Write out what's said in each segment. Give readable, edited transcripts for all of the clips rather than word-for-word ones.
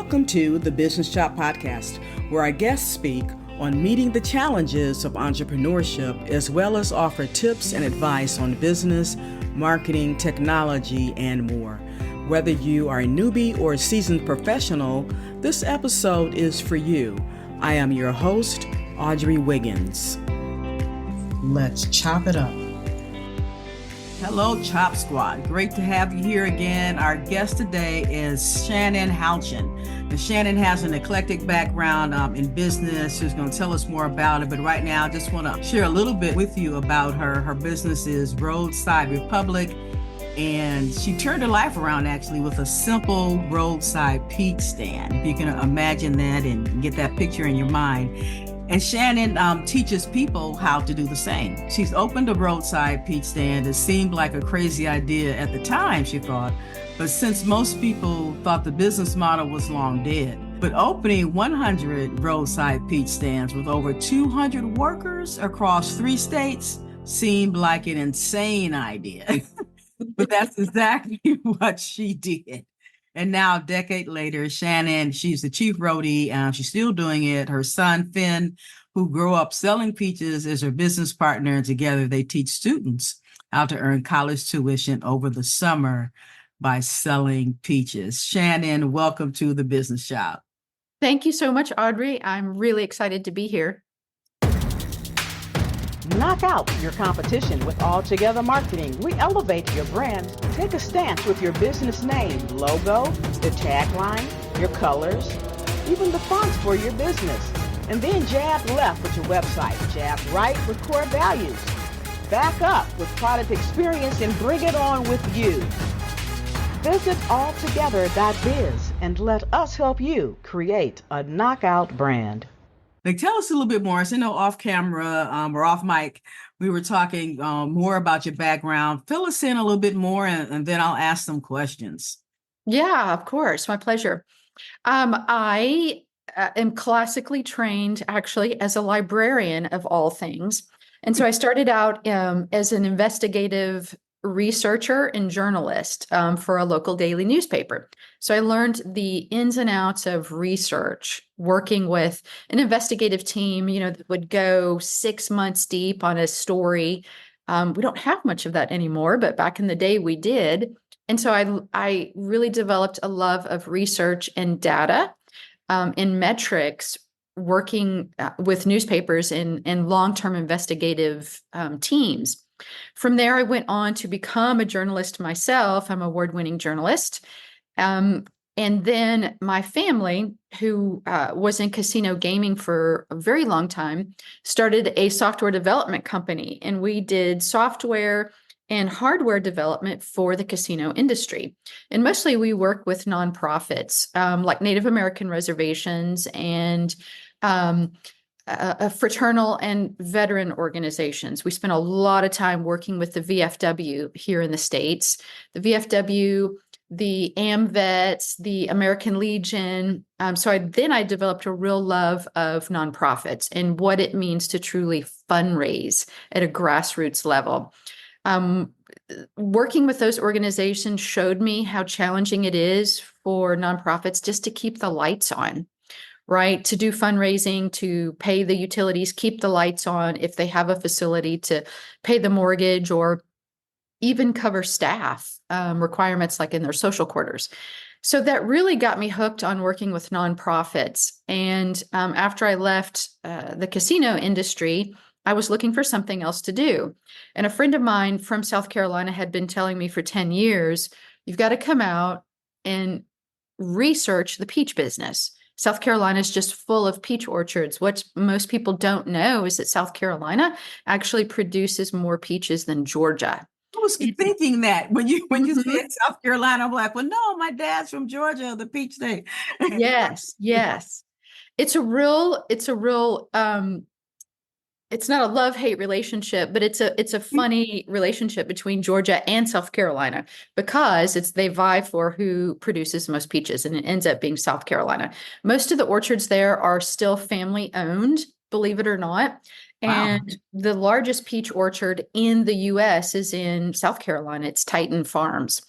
Welcome to the Business Shop Podcast, where our guests speak on meeting the challenges of entrepreneurship, as well as offer tips and advice on business, marketing, technology, and more. Whether you are a newbie or a seasoned professional, this episode is for you. I am your host, Audrey Wiggins. Let's chop it up. Hello, Chop Squad. Great to have you here again. Our guest today is Shannon Houchin. Now, Shannon has an eclectic background in business. She's going to tell us more about it. But right now, I just want to share a little bit with you about her. Her business is Roadside Republic. And she turned her life around actually with a simple roadside peach stand. If you can imagine that and get that picture in your mind. And Shannon teaches people how to do the same. She's opened a roadside peach stand. It seemed like a crazy idea at the time, she thought. But since most people thought the business model was long dead, but opening 100 roadside peach stands with over 200 workers across 3 states seemed like an insane idea. But that's exactly what she did. And now, a decade later, Shannon, she's the Chief Roadie. She's still doing it. Her son, Finn, who grew up selling peaches, is her business partner. And together, they teach students how to earn college tuition over the summer by selling peaches. Shannon, welcome to the Business Shop. Thank you so much, Audrey. I'm really excited to be here. Knock out your competition with Altogether Marketing. We elevate your brand. Take a stance with your business name, logo, the tagline, your colors, even the fonts for your business. And then jab left with your website, jab right with core values. Back up with product experience and bring it on with you. Visit altogether.biz and let us help you create a knockout brand. Like, tell us a little bit more. So, off camera or off mic, we were talking more about your background. Fill us in a little bit more, and then I'll ask some questions. Yeah, of course. My pleasure. I am classically trained, actually, as a librarian of all things. And so I started out as an investigative researcher and journalist for a local daily newspaper. So I learned the ins and outs of research, working with an investigative team, that would go 6 months deep on a story. We don't have much of that anymore, but back in the day we did. And so I really developed a love of research and data and metrics, working with newspapers in long-term investigative teams. From there, I went on to become a journalist myself. I'm an award-winning journalist. And then my family, who was in casino gaming for a very long time, started a software development company. And we did software and hardware development for the casino industry. And mostly we work with nonprofits like Native American reservations and fraternal and veteran organizations. We spent a lot of time working with the VFW here in the States, the VFW, the AMVETS, the American Legion. So I developed a real love of nonprofits and what it means to truly fundraise at a grassroots level. Working with those organizations showed me how challenging it is for nonprofits just to keep the lights on. Right, to do fundraising, to pay the utilities, keep the lights on if they have a facility, to pay the mortgage, or even cover staff requirements like in their social quarters. So that really got me hooked on working with nonprofits. And after I left the casino industry, I was looking for something else to do. And a friend of mine from South Carolina had been telling me for 10 years, you've got to come out and research the peach business. South Carolina is just full of peach orchards. What most people don't know is that South Carolina actually produces more peaches than Georgia. I was thinking that when you said South Carolina, I'm like, well, no, my dad's from Georgia, the peach state. Yes. It's a real it's not a love-hate relationship, but it's a funny relationship between Georgia and South Carolina because they vie for who produces the most peaches, and it ends up being South Carolina. Most of the orchards there are still family-owned, believe it or not. And wow. The largest peach orchard in the U.S. is in South Carolina. It's Titan Farms.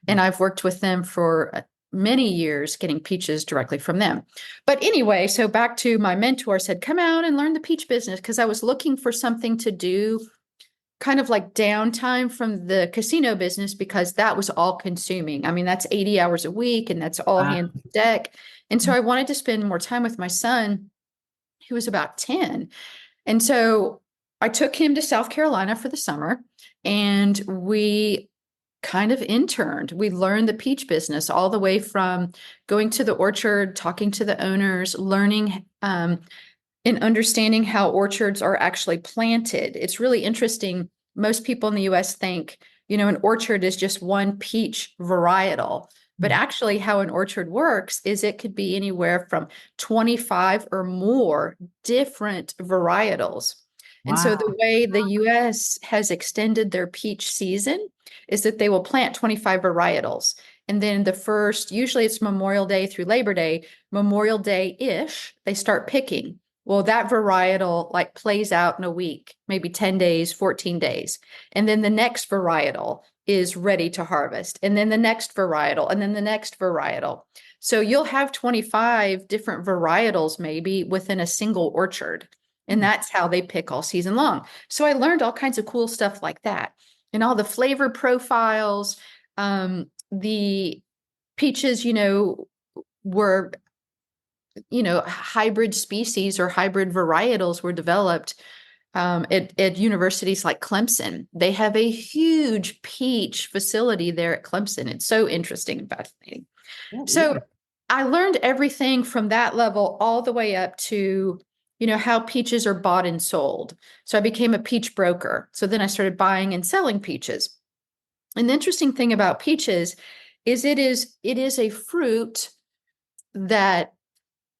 And I've worked with them for many years getting peaches directly from them. But anyway, so back to my mentor said, come out and learn the peach business, because I was looking for something to do kind of like downtime from the casino business, because that was all consuming. I mean, that's 80 hours a week and that's all hands on deck. And so I wanted to spend more time with my son, who was about 10. And so I took him to South Carolina for the summer, and we kind of interned. We learned the peach business all the way from going to the orchard, talking to the owners, learning and understanding how orchards are actually planted. It's really interesting. Most people in the US think, an orchard is just one peach varietal. But actually, how an orchard works is it could be anywhere from 25 or more different varietals. Wow. And so the way the US has extended their peach season is that they will plant 25 varietals. And then usually it's Memorial Day through Labor Day, Memorial Day-ish, they start picking. Well, that varietal like plays out in a week, maybe 10 days, 14 days. And then the next varietal is ready to harvest. And then the next varietal, and then the next varietal. So you'll have 25 different varietals maybe within a single orchard. And that's how they pick all season long. So I learned all kinds of cool stuff like that. And all the flavor profiles, the peaches, were hybrid species or hybrid varietals were developed at universities like Clemson. They have a huge peach facility there at Clemson. It's so interesting and fascinating. So I learned everything from that level all the way up to, how peaches are bought and sold. So I became a peach broker. So then I started buying and selling peaches. And the interesting thing about peaches is it is a fruit that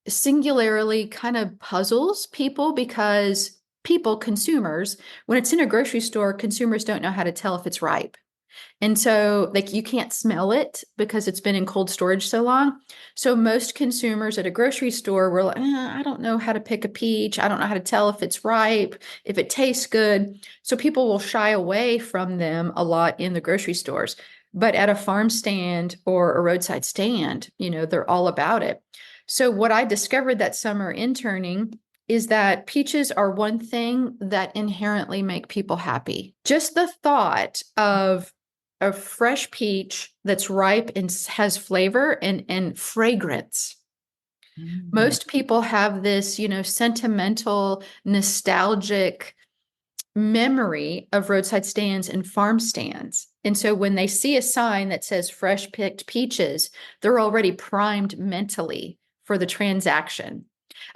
singularly kind of puzzles people, because consumers, when it's in a grocery store, consumers don't know how to tell if it's ripe. And so you can't smell it because it's been in cold storage so long. So most consumers at a grocery store were like, I don't know how to pick a peach. I don't know how to tell if it's ripe, if it tastes good. So people will shy away from them a lot in the grocery stores. But at a farm stand or a roadside stand, they're all about it. So what I discovered that summer interning is that peaches are one thing that inherently make people happy. Just the thought of a fresh peach that's ripe and has flavor and fragrance. Most people have this, sentimental, nostalgic memory of roadside stands and farm stands. And so when they see a sign that says fresh picked peaches, they're already primed mentally for the transaction.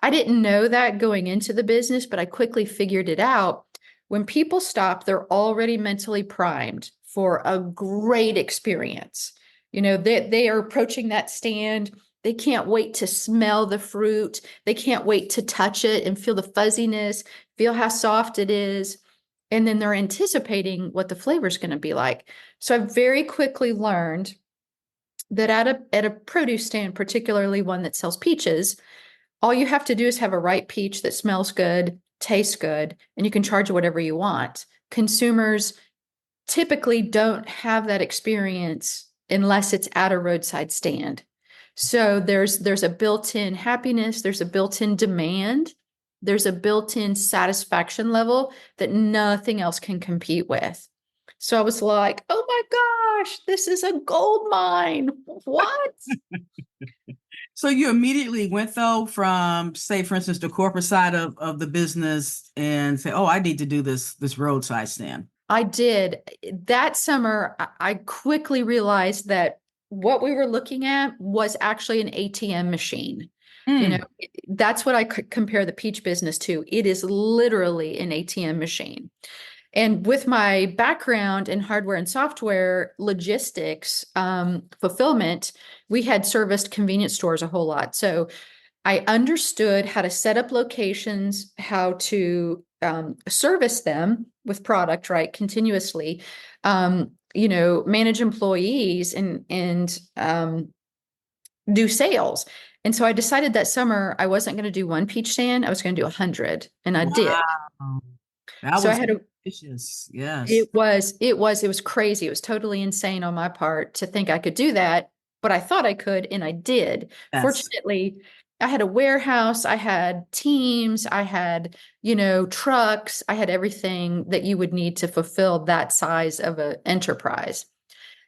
I didn't know that going into the business, but I quickly figured it out. When people stop, they're already mentally primed for a great experience. They are approaching that stand. They can't wait to smell the fruit. They can't wait to touch it and feel the fuzziness, feel how soft it is. And then they're anticipating what the flavor is going to be like. So I very quickly learned that at a produce stand, particularly one that sells peaches, all you have to do is have a ripe peach that smells good, tastes good, and you can charge whatever you want. Consumers typically don't have that experience unless it's at a roadside stand. So there's a built-in happiness, there's a built-in demand, there's a built-in satisfaction level that nothing else can compete with. So I was like, oh my gosh, this is a gold mine. What? So you immediately went, though, from, say, for instance, the corporate side of the business and say, oh, I need to do this roadside stand. I did. That summer, I quickly realized that what we were looking at was actually an ATM machine. That's what I could compare the peach business to. It is literally an ATM machine. And with my background in hardware and software, logistics, fulfillment, we had serviced convenience stores a whole lot. So I understood how to set up locations, how to service them with product, right, continuously, manage employees and do sales. And so I decided that summer I wasn't going to do one peach stand. I was going to do 100, and I did. That so was I had ambitious. Yes. It was crazy. It was totally insane on my part to think I could do that. but I thought I could, and I did. Yes. Fortunately, I had a warehouse, I had teams, I had, trucks, I had everything that you would need to fulfill that size of an enterprise.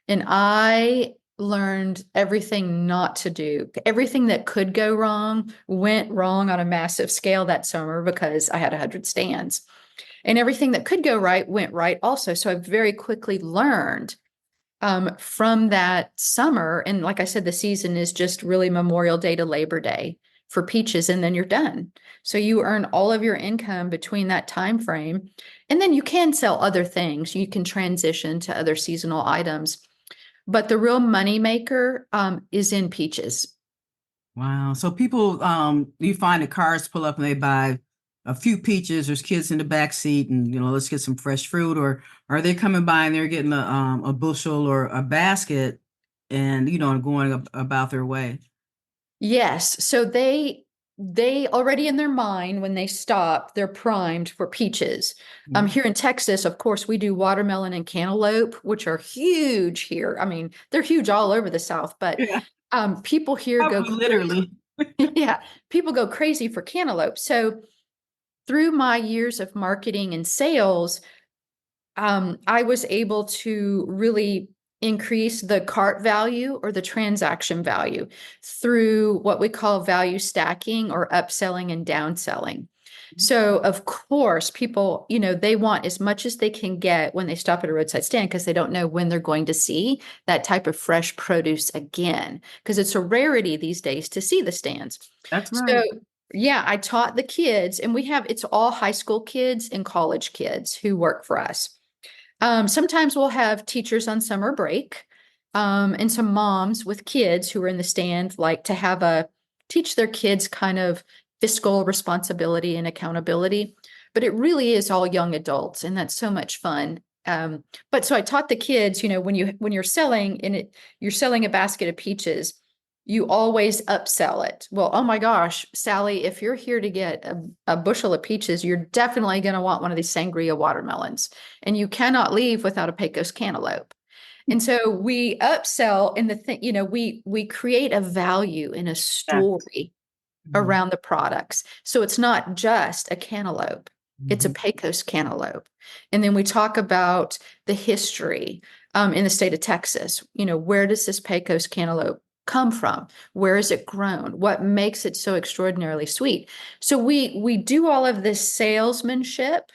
And I learned everything not to do. Everything that could go wrong went wrong on a massive scale that summer because I had 100 stands. And everything that could go right went right also. So I very quickly learned from that summer. And like I said, the season is just really Memorial Day to Labor Day for peaches, and then you're done. So you earn all of your income between that time frame. And then you can sell other things. You can transition to other seasonal items. But the real money maker is in peaches. Wow. So people, you find that cars pull up and they buy a few peaches. There's kids in the back seat, and let's get some fresh fruit. Or are they coming by and they're getting a bushel or a basket, and going about their way? Yes. So they already in their mind when they stop, they're primed for peaches. Here in Texas, of course, we do watermelon and cantaloupe, which are huge here. I mean, they're huge all over the South, but Yeah, people here go probably literally. crazy. Yeah, people go crazy for cantaloupe. So through my years of marketing and sales, I was able to really increase the cart value or the transaction value through what we call value stacking or upselling and downselling. So, of course, people, they want as much as they can get when they stop at a roadside stand because they don't know when they're going to see that type of fresh produce again, because it's a rarity these days to see the stands. That's So, right. yeah, I taught the kids, and it's all high school kids and college kids who work for us. Sometimes we'll have teachers on summer break, and some moms with kids who are in the stand like to teach their kids kind of fiscal responsibility and accountability. But it really is all young adults, and that's so much fun. But so I taught the kids, when you're selling you're selling a basket of peaches, you always upsell it. Well, oh my gosh, Sally, if you're here to get a bushel of peaches, you're definitely going to want one of these sangria watermelons. And you cannot leave without a Pecos cantaloupe. And so we upsell in the thing, we create a value in a Yes. story around the products. So it's not just a cantaloupe, it's a Mhm. Pecos cantaloupe. And then we talk about the history in the state of Texas. Where does this Pecos cantaloupe come from? Where is it grown? What makes it so extraordinarily sweet? So we do all of this salesmanship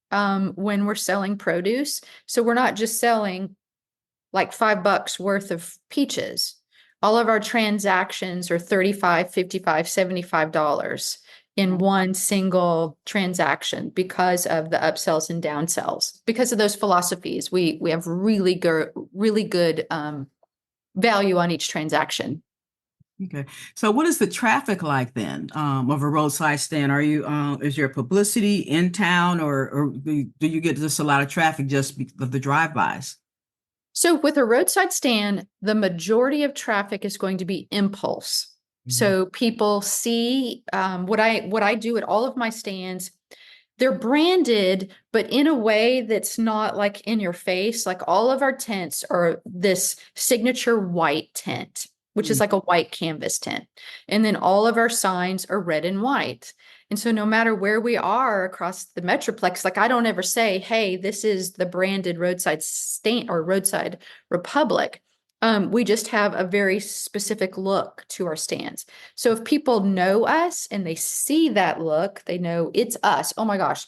when we're selling produce. So we're not just selling like $5 worth of peaches. All of our transactions are $35, $55, $75 in one single transaction because of the upsells and downsells. Because of those philosophies, we have really good value on each transaction. Okay. So what is the traffic like then, of a roadside stand? Is there publicity in town, or do you get just a lot of traffic just of the drive-bys? So with a roadside stand, the majority of traffic is going to be impulse. So people see what I do at all of my stands. They're branded, but in a way that's not like in your face. Like all of our tents are this signature white tent, which is like a white canvas tent. And then all of our signs are red and white. And so no matter where we are across the Metroplex, like I don't ever say, hey, this is the branded roadside stand or Roadside Republic. We just have a very specific look to our stands. So if people know us and they see that look, they know it's us. Oh my gosh,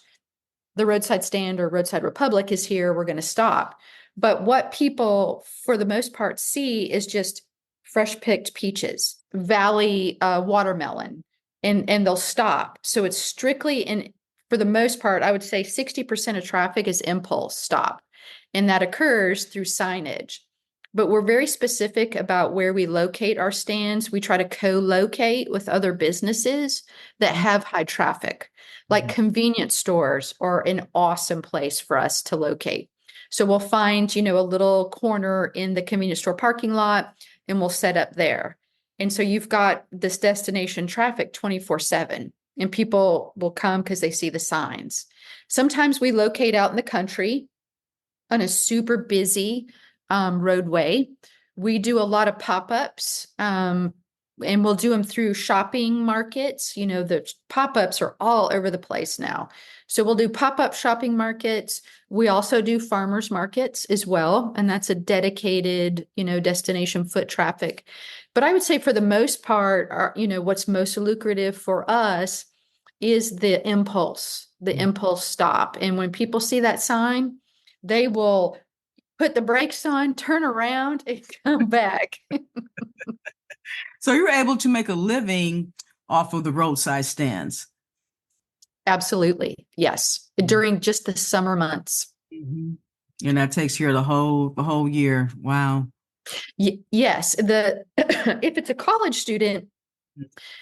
the roadside stand or Roadside Republic is here. We're going to stop. But what people, for the most part, see is just fresh picked peaches, valley watermelon, and they'll stop. So it's strictly for the most part, I would say 60% of traffic is impulse stop, and that occurs through signage. But we're very specific about where we locate our stands. We try to co-locate with other businesses that have high traffic, like convenience stores are an awesome place for us to locate. So we'll find, a little corner in the convenience store parking lot, and we'll set up there. And so you've got this destination traffic 24/7, and people will come because they see the signs. Sometimes we locate out in the country on a super busy roadway We do a lot of pop-ups, and we'll do them through shopping markets. You know, the pop-ups are all over the place now. So we'll do pop-up shopping markets. We also do farmers markets as well. And that's a dedicated, destination foot traffic. But I would say for the most part, what's most lucrative for us is the impulse stop. And when people see that sign, they will put the brakes on, turn around, and come back. So you're able to make a living off of the roadside stands. Absolutely. Yes. During just the summer months. Mm-hmm. And that takes care of the whole year. Wow. Yes. If it's a college student,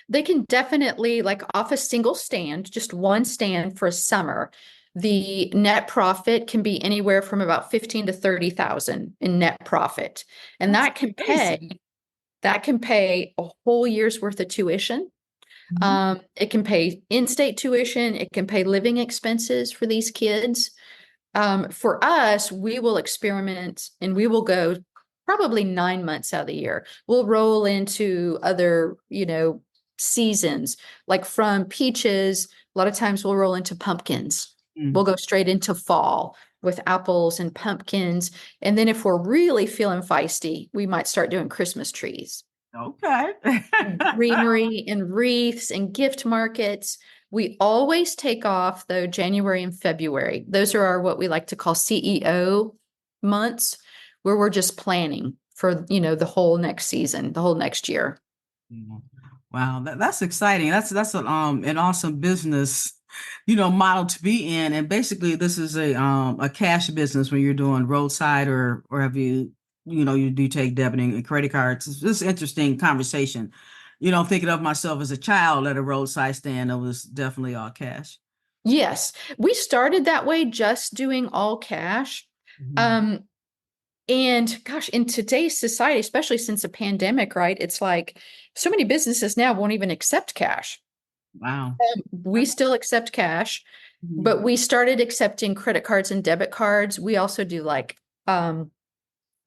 they can definitely off a single stand, just one stand for a summer. The net profit can be anywhere from about 15 to 30,000 in net profit. And that can pay a whole year's worth of tuition. Mm-hmm. It can pay in-state tuition. It can pay living expenses for these kids. For us, we will experiment and we will go probably 9 months out of the year. We'll roll into other, seasons, like from peaches. A lot of times we'll roll into pumpkins. We'll go straight into fall with apples and pumpkins. And then if we're really feeling feisty, we might start doing Christmas trees. Okay. Greenery and wreaths and gift markets. We always take off, though, January and February. Those are what we like to call CEO months, where we're just planning for, the whole next season, the whole next year. Wow, that's exciting. That's an awesome business, model to be in. And basically, this is a cash business when you're doing roadside or have you you do take debiting and credit cards. This is an interesting conversation. Thinking of myself as a child at a roadside stand, it was definitely all cash. Yes, we started that way, just doing all cash. Mm-hmm. And gosh, in today's society, especially since the pandemic, right? It's like so many businesses now won't even accept cash. Wow. We still accept cash, mm-hmm. but we started accepting credit cards and debit cards. We also do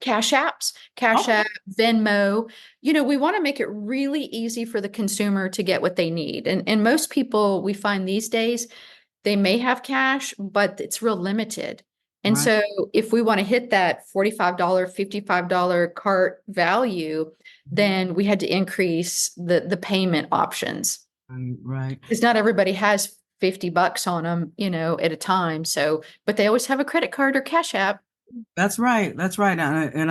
Cash App, Venmo. We want to make it really easy for the consumer to get what they need. And most people we find these days, they may have cash, but it's real limited. And right. So if we want to hit that $45, $55 cart value, then we had to increase the payment options. Right. Because not everybody has $50 on them, at a time. So, but they always have a credit card or Cash App. That's right. And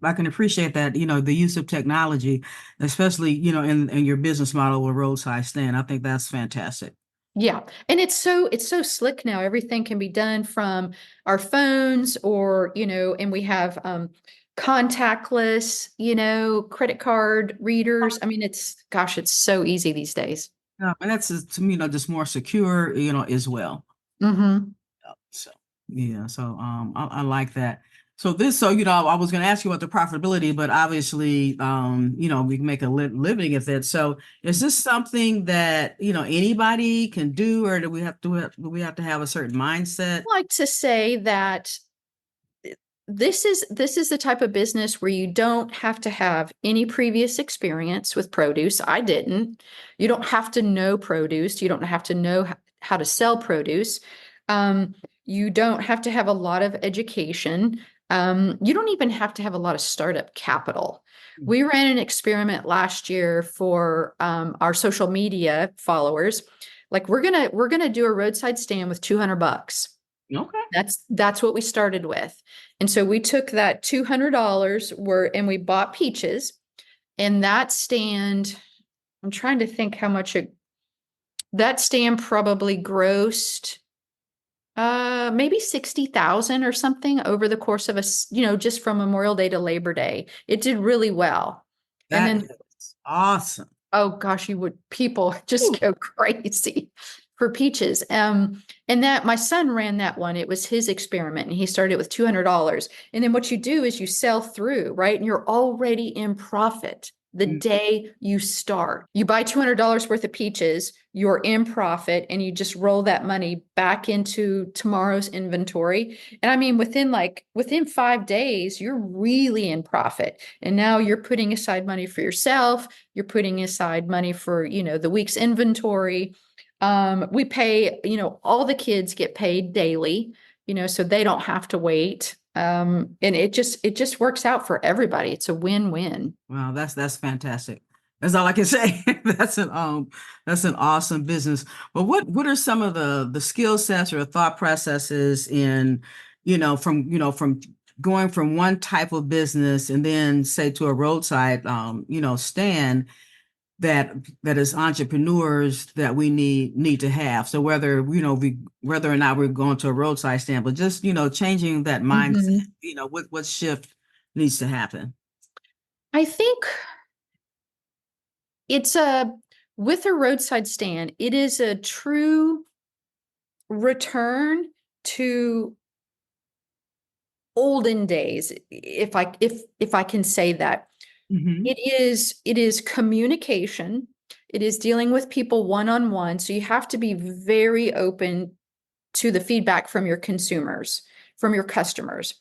I can appreciate that, the use of technology, especially, in your business model with roadside stand. I think that's fantastic. Yeah. And it's so slick now. Everything can be done from our phones or, and we have contactless, credit card readers. I mean, it's so easy these days. Yeah, and that's, to me, just more secure, as well. Mm-hmm. So, yeah. So I like that. So I was going to ask you about the profitability, but obviously, we can make a living at that. So is this something that, anybody can do, or do we have to have a certain mindset? I like to say that this is the type of business where you don't have to have any previous experience with produce. I didn't. You don't have to know produce. You don't have to know how to sell produce. You don't have to have a lot of education. You don't even have to have a lot of startup capital. We ran an experiment last year for our social media followers. We're gonna do a roadside stand with $200. Okay, that's what we started with, and so we took that $200 and we bought peaches, and that stand. I'm trying to think how much that stand probably grossed. Maybe 60,000 or something over the course of just from Memorial Day to Labor Day. It did really well. That is awesome. Oh gosh, people just go crazy for peaches. And that my son ran that one. It was his experiment, and he started with $200. And then what you do is you sell through, right? And you're already in profit the day you start. You buy $200 worth of peaches, you're in profit, and you just roll that money back into tomorrow's inventory. And I mean, within 5 days, you're really in profit. And now you're putting aside money for yourself. You're putting aside money for, the week's inventory. We pay, all the kids get paid daily, so they don't have to wait. And it just works out for everybody. It's a win-win. Wow, that's fantastic. That's all I can say. That's an awesome business. But what are some of the skill sets or thought processes in, from going from one type of business and then say to a roadside stand that is entrepreneurs that we need to have. So whether, whether or not we're going to a roadside stand, but just, changing that mindset, what shift needs to happen. I think with a roadside stand, it is a true return to olden days, if I can say that. Mm-hmm. It is communication. It is dealing with people one-on-one. So you have to be very open to the feedback from your consumers, from your customers.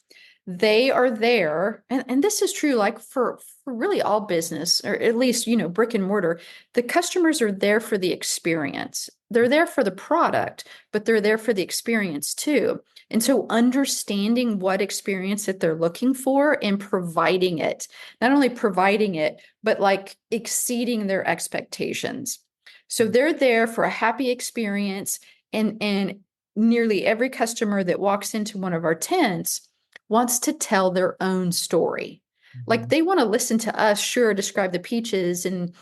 They are there, and this is true like for really all business, or at least, brick and mortar. The customers are there for the experience. They're there for the product, but they're there for the experience too. And so understanding what experience that they're looking for and providing it, not only providing it, but like exceeding their expectations. So they're there for a happy experience, and nearly every customer that walks into one of our tents wants to tell their own story. Like they want to listen to us, sure, describe the peaches and,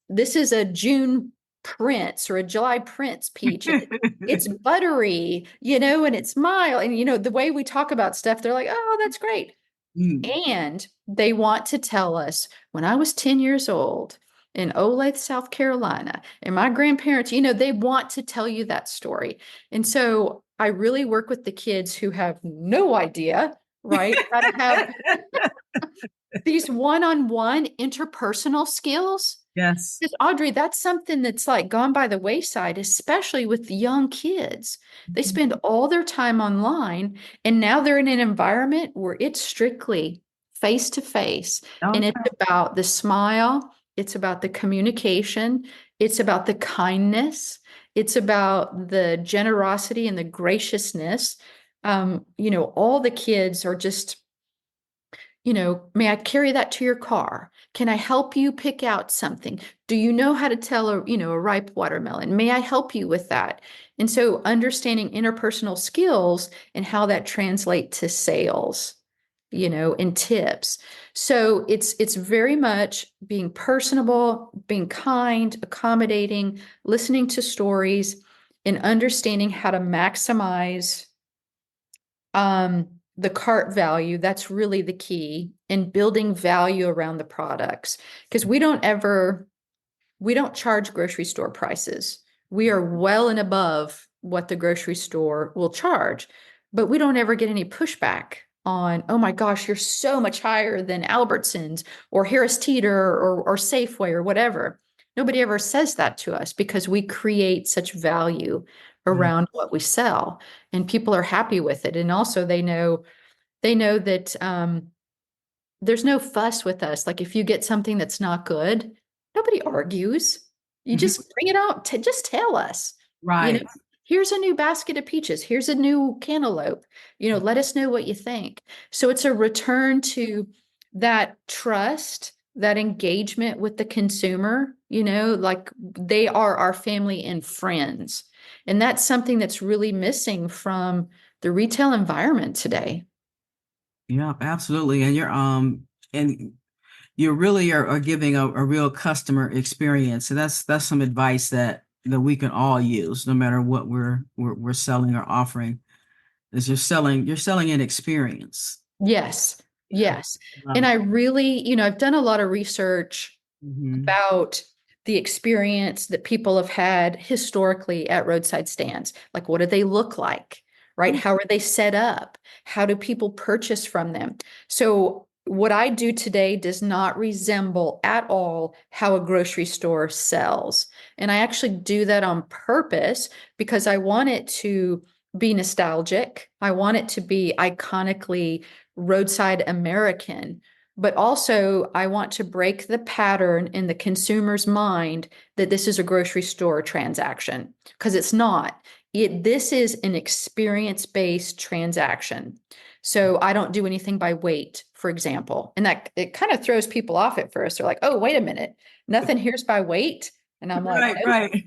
this is a June Prince or a July Prince peach. It's buttery, and it's mild. And, the way we talk about stuff, they're like, oh, that's great. And they want to tell us, when I was 10 years old in Olathe, South Carolina, and my grandparents, they want to tell you that story. And so I really work with the kids who have no idea, right, how to have these one-on-one interpersonal skills. Yes. Because Audrey, that's something that's like gone by the wayside, especially with the young kids. They spend all their time online, and now they're in an environment where it's strictly face to face. And it's about the smile, it's about the communication, it's about the kindness, it's about the generosity and the graciousness. All the kids are just, may I carry that to your car? Can I help you pick out something? Do you know how to tell a ripe watermelon? May I help you with that? And so understanding interpersonal skills and how that translates to sales, and tips. So it's very much being personable, being kind, accommodating, listening to stories, and understanding how to maximize the cart value. That's really the key, and building value around the products, because we don't charge grocery store prices. We are well and above what the grocery store will charge, but we don't ever get any pushback on, oh my gosh, you're so much higher than Albertsons or Harris Teeter or Safeway or whatever. Nobody ever says that to us because we create such value around what we sell, and people are happy with it. And also they know that there's no fuss with us. Like if you get something that's not good, nobody argues. You just bring it out to just tell us, Right. Here's a new basket of peaches. Here's a new cantaloupe. Let us know what you think. So it's a return to that trust, that engagement with the consumer, like they are our family and friends. And that's something that's really missing from the retail environment today. Yeah, absolutely. And you really are giving a real customer experience. So that's some advice that we can all use, no matter what we're selling or offering. Is you're selling an experience. Yes. Yes. And I really, I've done a lot of research about the experience that people have had historically at roadside stands. Like, what do they look like? Right? How are they set up? How do people purchase from them? So what I do today does not resemble at all how a grocery store sells. And I actually do that on purpose because I want it to be nostalgic. I want it to be iconically roadside American, but also I want to break the pattern in the consumer's mind that this is a grocery store transaction, because it's not. This is an experience-based transaction. So I don't do anything by weight, for example. And that it kind of throws people off at first. They're like, oh, wait a minute. Nothing here's by weight. And I'm like, Right, nope, right.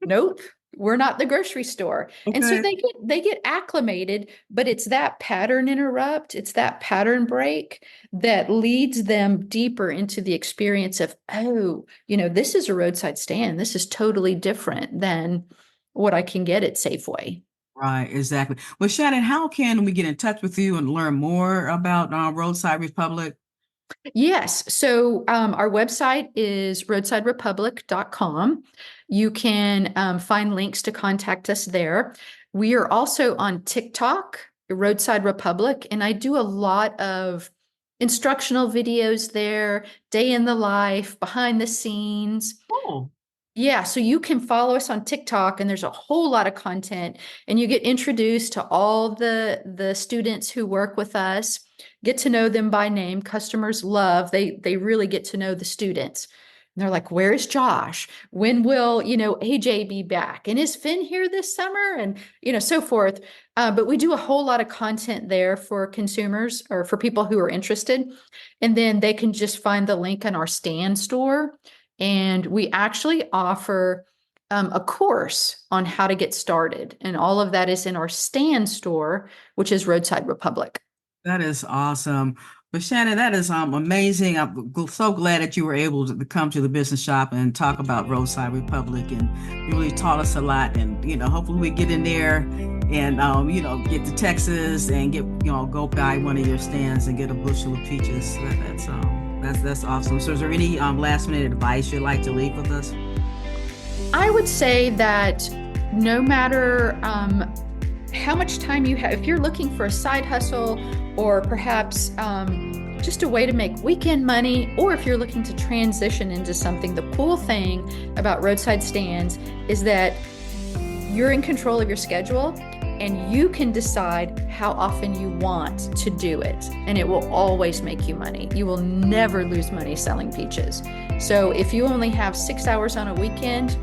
nope, we're not the grocery store. And so Okay. they get acclimated, but it's that pattern interrupt, it's that pattern break that leads them deeper into the experience of, oh, this is a roadside stand. This is totally different than what I can get at Safeway. Right, exactly. Well, Shannon, how can we get in touch with you and learn more about Roadside Republic? Yes. So our website is roadsiderepublic.com. You can find links to contact us there. We are also on TikTok, Roadside Republic, and I do a lot of instructional videos there, day in the life, behind the scenes. Oh, Yeah, so you can follow us on TikTok, and there's a whole lot of content, and you get introduced to all the students who work with us, get to know them by name. Customers love, they really get to know the students. And they're like, where is Josh? When will, AJ be back? And is Finn here this summer? And, so forth. But we do a whole lot of content there for consumers or for people who are interested. And then they can just find the link in our stand store. And we actually offer a course on how to get started. And all of that is in our stand store, which is Roadside Republic. that is awesome. But Shannon, that is amazing. I'm so glad that you were able to come to the business shop and talk about Roadside Republic, and you really taught us a lot. And hopefully we get in there and get to Texas and go buy one of your stands and get a bushel of peaches. That's awesome. So is there any last minute advice you'd like to leave with us? I would say that no matter how much time you have, if you're looking for a side hustle or perhaps just a way to make weekend money, or if you're looking to transition into something, the cool thing about roadside stands is that you're in control of your schedule and you can decide how often you want to do it. And it will always make you money. You will never lose money selling peaches. So if you only have 6 hours on a weekend,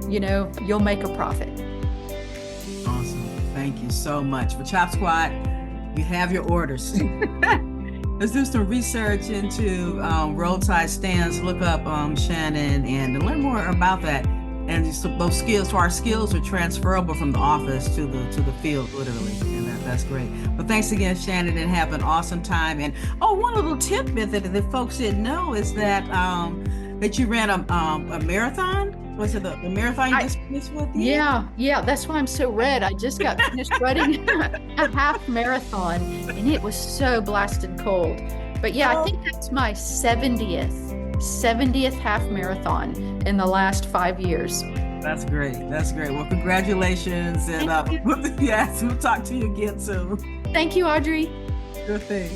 you'll make a profit. Awesome. Thank you so much. For Chop Squad, you have your orders. Let's do some research into roadside stands. Look up Shannon and learn more about that. And just those skills, so our skills are transferable from the office to the field, literally, and that's great. But thanks again, Shannon, and have an awesome time. And one little tidbit that folks didn't know is that that you ran a marathon. Was it the marathon you just finished with? Yeah, that's why I'm so red. I just got finished running a half marathon, and it was so blasted cold. But yeah, I think that's my 70th half marathon in the last 5 years. That's great. Well, congratulations, and yes, we'll talk to you again soon. Thank you, Audrey. Sure thing.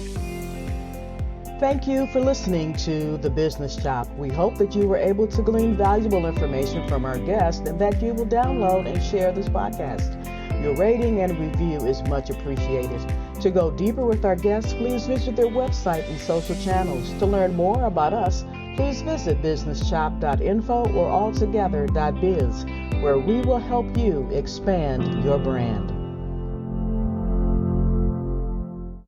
Thank you for listening to The Business Shop. We hope that you were able to glean valuable information from our guest and that you will download and share this podcast. Your rating and review is much appreciated. To go deeper with our guests, please visit their website and social channels. To learn more about us, please visit businessshop.info or altogether.biz, where we will help you expand your brand.